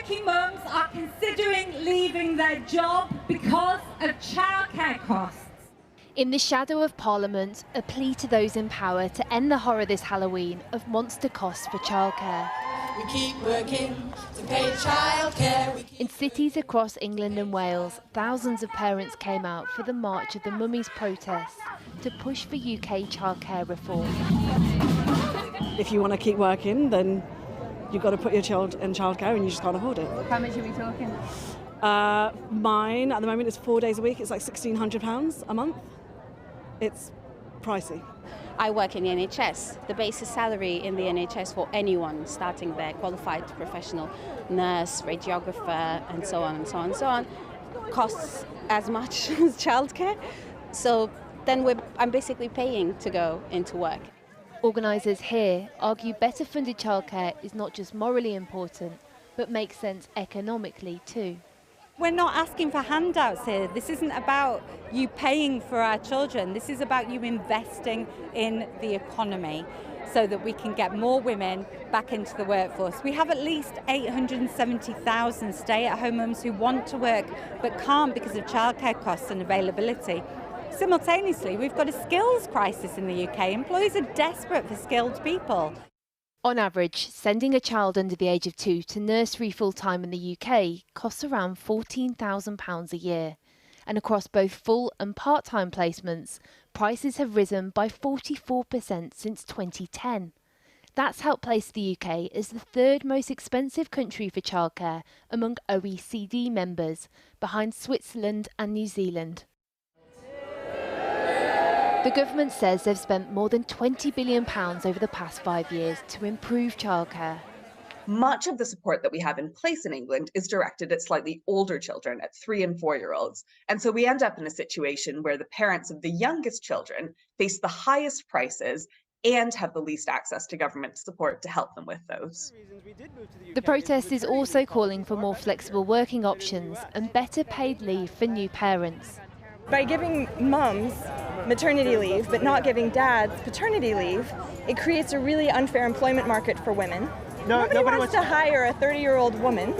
working mums are considering leaving their job because of childcare costs. In the shadow of Parliament, a plea to those in power to end the horror this Halloween of monster costs for childcare. We keep working to pay childcare. In cities across England and Wales, thousands of parents came out for the March of the Mummies protest to push for UK childcare reform. If you want to keep working, then you've got to put your child in childcare and you just can't afford it. How much are we talking? Mine at the moment is 4 days a week. It's like £1,600 a month. It's pricey. I work in the NHS. The basic salary in the NHS for anyone starting there, qualified professional nurse, radiographer, and so on and so on and so on, costs as much as childcare. So then I'm basically paying to go into work. Organisers here argue better funded childcare is not just morally important, but makes sense economically too. We're not asking for handouts here. This isn't about you paying for our children. This is about you investing in the economy so that we can get more women back into the workforce. We have at least 870,000 stay-at-home mums who want to work but can't because of childcare costs and availability. Simultaneously, we've got a skills crisis in the UK. Employees are desperate for skilled people. On average, sending a child under the age of 2 to nursery full-time in the UK costs around £14,000 a year. And across both full and part-time placements, prices have risen by 44% since 2010. That's helped place the UK as the third most expensive country for childcare among OECD members, behind Switzerland and New Zealand. The government says they've spent more than £20 billion over the past 5 years to improve childcare. Much of the support that we have in place in England is directed at slightly older children, at 3- and 4-year-olds. And so we end up in a situation where the parents of the youngest children face the highest prices and have the least access to government support to help them with those. The protest is also calling for more flexible working options and better paid leave for new parents. By giving mums maternity leave but not giving dads paternity leave, it creates a really unfair employment market for women. Nobody wants to hire a 30-year-old woman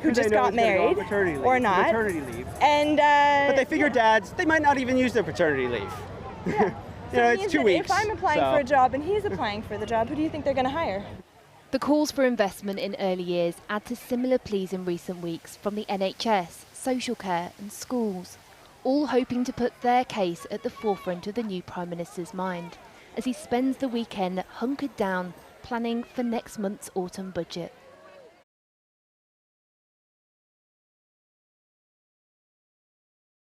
who just got married or not. Maternity leave. And but they figure dads, they might not even use their paternity leave. Yeah. It's 2 weeks. If I'm applying for a job and he's applying for the job, who do you think they're going to hire? The calls for investment in early years add to similar pleas in recent weeks from the NHS, social care and schools, all hoping to put their case at the forefront of the new Prime Minister's mind as he spends the weekend hunkered down planning for next month's autumn budget.